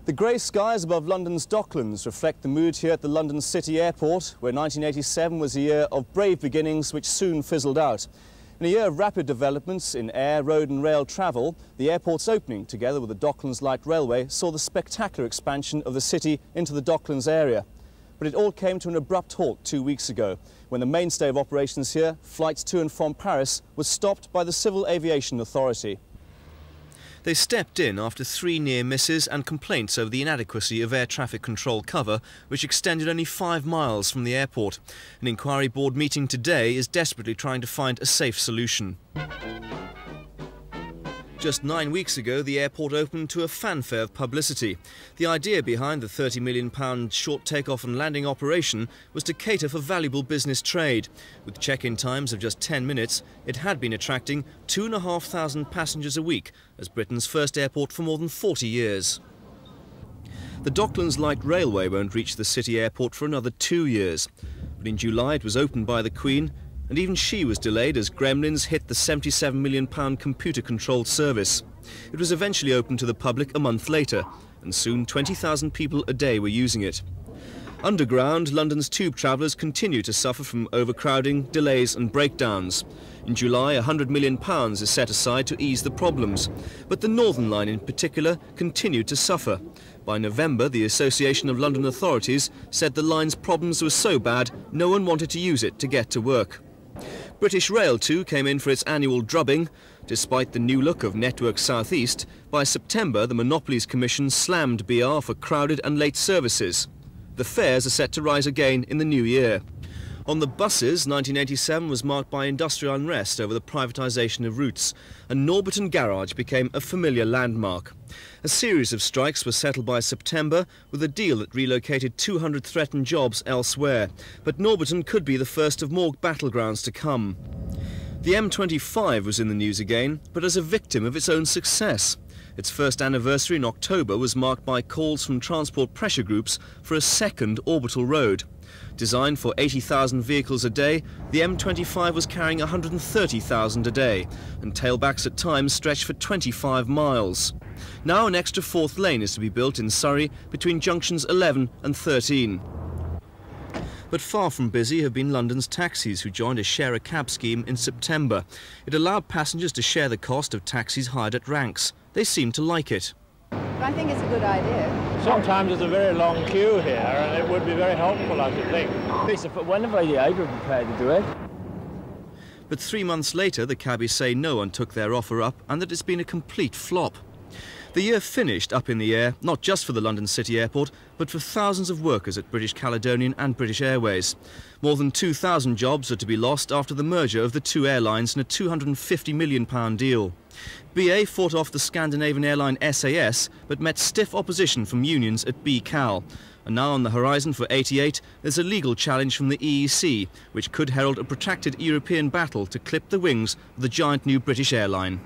The grey skies above London's Docklands reflect the mood here at the London City Airport, where 1987 was a year of brave beginnings which soon fizzled out. In a year of rapid developments in air, road and rail travel, the airport's opening, together with the Docklands Light Railway, saw the spectacular expansion of the city into the Docklands area. But it all came to an abrupt halt 2 weeks ago, when the mainstay of operations here, flights to and from Paris, was stopped by the Civil Aviation Authority. They stepped in after 3 near misses and complaints over the inadequacy of air traffic control cover, which extended only 5 miles from the airport. An inquiry board meeting today is desperately trying to find a safe solution. Just 9 weeks ago, the airport opened to a fanfare of publicity. The idea behind the £30 million short takeoff and landing operation was to cater for valuable business trade. With check-in times of just 10 minutes, it had been attracting 2,500 passengers a week as Britain's first airport for more than 40 years. The Docklands Light Railway won't reach the city airport for another 2 years. But in July it was opened by the Queen, and even she was delayed as gremlins hit the £77 million computer-controlled service. It was eventually opened to the public a month later, and soon 20,000 people a day were using it. Underground, London's tube travellers continue to suffer from overcrowding, delays and breakdowns. In July, £100 million is set aside to ease the problems, but the Northern Line in particular continued to suffer. By November, the Association of London Authorities said the line's problems were so bad no one wanted to use it to get to work. British Rail too came in for its annual drubbing. Despite the new look of Network South East, by September the Monopolies Commission slammed BR for crowded and late services. The fares are set to rise again in the new year. On the buses, 1987 was marked by industrial unrest over the privatisation of routes, and Norbiton Garage became a familiar landmark. A series of strikes were settled by September, with a deal that relocated 200 threatened jobs elsewhere. But Norbiton could be the first of more battlegrounds to come. The M25 was in the news again, but as a victim of its own success. Its first anniversary in October was marked by calls from transport pressure groups for a second orbital road. Designed for 80,000 vehicles a day, the M25 was carrying 130,000 a day, and tailbacks at times stretched for 25 miles. Now an extra 4th lane is to be built in Surrey between junctions 11 and 13. But far from busy have been London's taxis, who joined a share-a-cab scheme in September. It allowed passengers to share the cost of taxis hired at ranks. They seem to like it. I think it's a good idea. Sometimes there's a very long queue here, and it would be very helpful, I should think. Whenever you're able prepared to do it. But 3 months later, the cabbies say no one took their offer up and that it's been a complete flop. The year finished up in the air, not just for the London City Airport, but for thousands of workers at British Caledonian and British Airways. More than 2,000 jobs are to be lost after the merger of the two airlines in a £250 million deal. BA fought off the Scandinavian airline SAS, but met stiff opposition from unions at BCAL. And now on the horizon for 88, there's a legal challenge from the EEC, which could herald a protracted European battle to clip the wings of the giant new British airline.